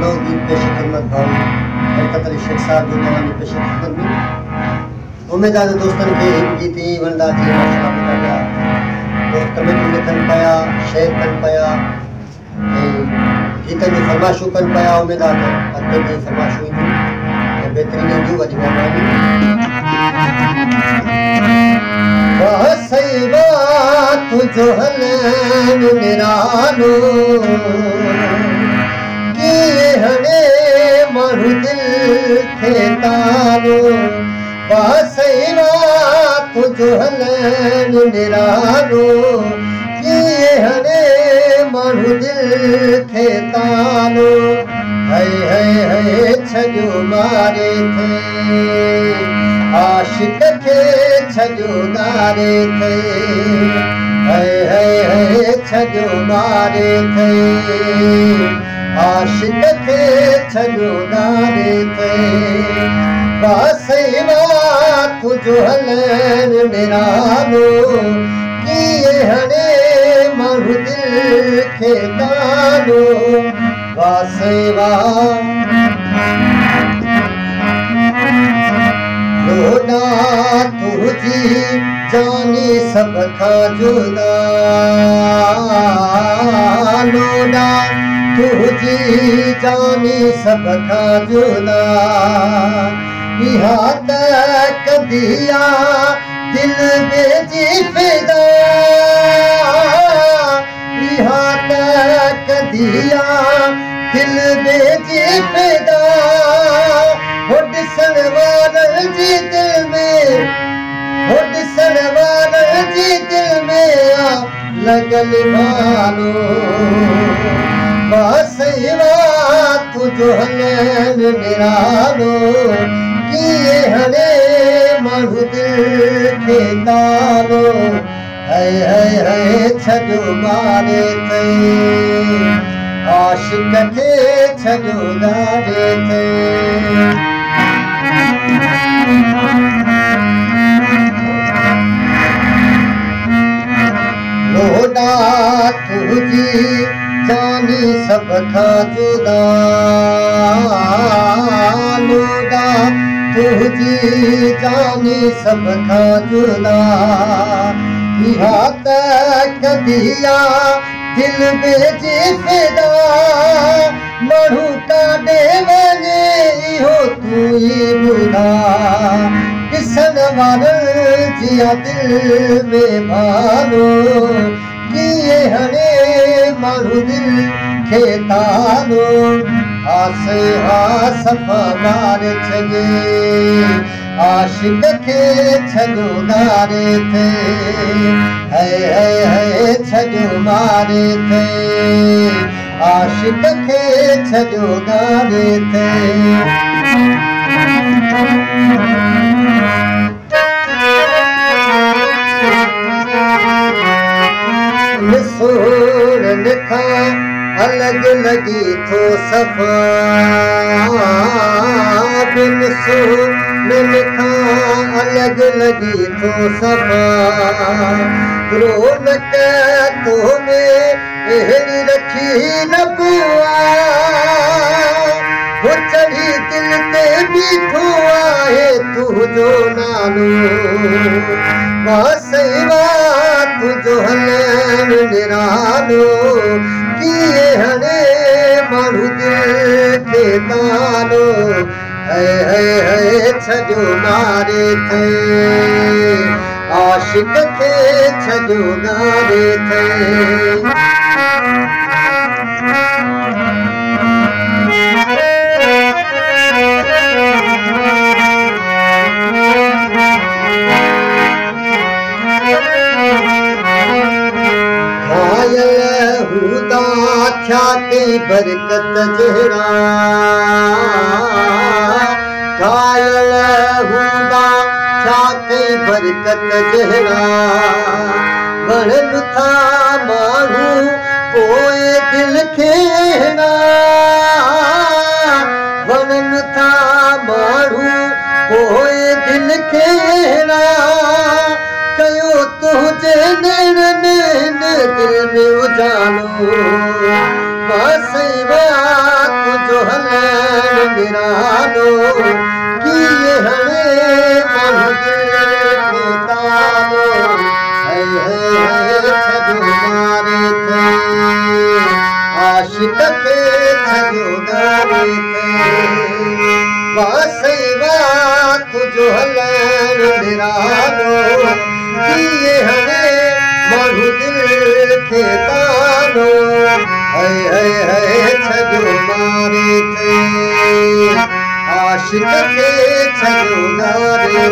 लोग पेश खिदमत भाऊ बरकत अली शेख साहब जो तव्हांजी पेश खिदमत में उम्मीद आहे दोस्तनि खे हिकु गीत ई वणंदा जीअं माशाअल्लाह ॿुधा पिया दोस्त कमेंटूं लिखनि पिया शेयर कनि पिया ऐं गीतनि जूं फरमाइशूं कनि पिया उम्मीद आहे त अॻिते बि फरमाइशूं ईंदियूं ऐं बहितरीन ईंदियूं वॾी महिरबानी तुझो हलन निरालो कि हणे माण्हू दिल खे तालो वासैवा तुझो हलन निरालो कि हणे माण्हू दिल खे तालो है छजो मारे थे आशिक खे छजो दारे थे है छजो मारे थे आशिक खे छजो दारे थे वासैवा तुझो हलन निरालो कि हणे माण्हू दिल खे तालो वासैवा लोडा तुझी जानी सब खां जुदा लोडा तुझी जानी सब खां जुदा इहा त कदिया दिल बेजी फिदा इहा त कदिया दिल बेजी फिदा हो ॾिसण वारनि जी दिल में हो ॾिसण वारनि जी दिल में आ लॻल भालो वासैवा तुझो हलन निरालो कि हणे माण्हू दिल खे तालो है छजो मारे थे आशिक खे छजो दारे थे लोडा तुझी जानी सब खां जुदा लोडा तुझी जानी सब खां जुदा इहा त कदिया दिल बेजी फिदा माण्हू काॾे वञे इहो तूं ई ॿुधा ॾिसण वारनि जी दिल में भालो कीअं हणे माण्हू दिल खे तालो आसे सफ़ा मार छॾे आशिक खे छॾो दारे थे है छॾो मारे थे आशिक खे छॾो दारे थे सोन खां अलग लगी थो सफ़ा बिन सोन खां अलग लगी थो सफ़ा रौनक तो में अहिड़ी रखी न बुआ हो चढ़ी दिल ते बीठो आहे तुंहिंजो नालो वासैवा तुझो हलन निरालो कीअं हणे माण्हू दिल खे तालो है छजो मारे थे आशिक खे छजो दारे थे छा कई बरकत जहिड़ा घायल हूंदा छा कई बरकत जहिड़ा वणनि था माण्हू पोइ दिल खे वणनि था माण्हू पोइ दिल खे कयो तुंहिंजे नेड़नि दिल में उजालो वासैवा तुझो निरालो किए हमें माण्हू दिल खे तालो छॾो मारे थे आशिक खे छॾो गारे थे वासई वा तुझो हलण निरालो किए हमें माण्हू दिल खे तालो छॾो मारे थे आशिक खे छॾो गारे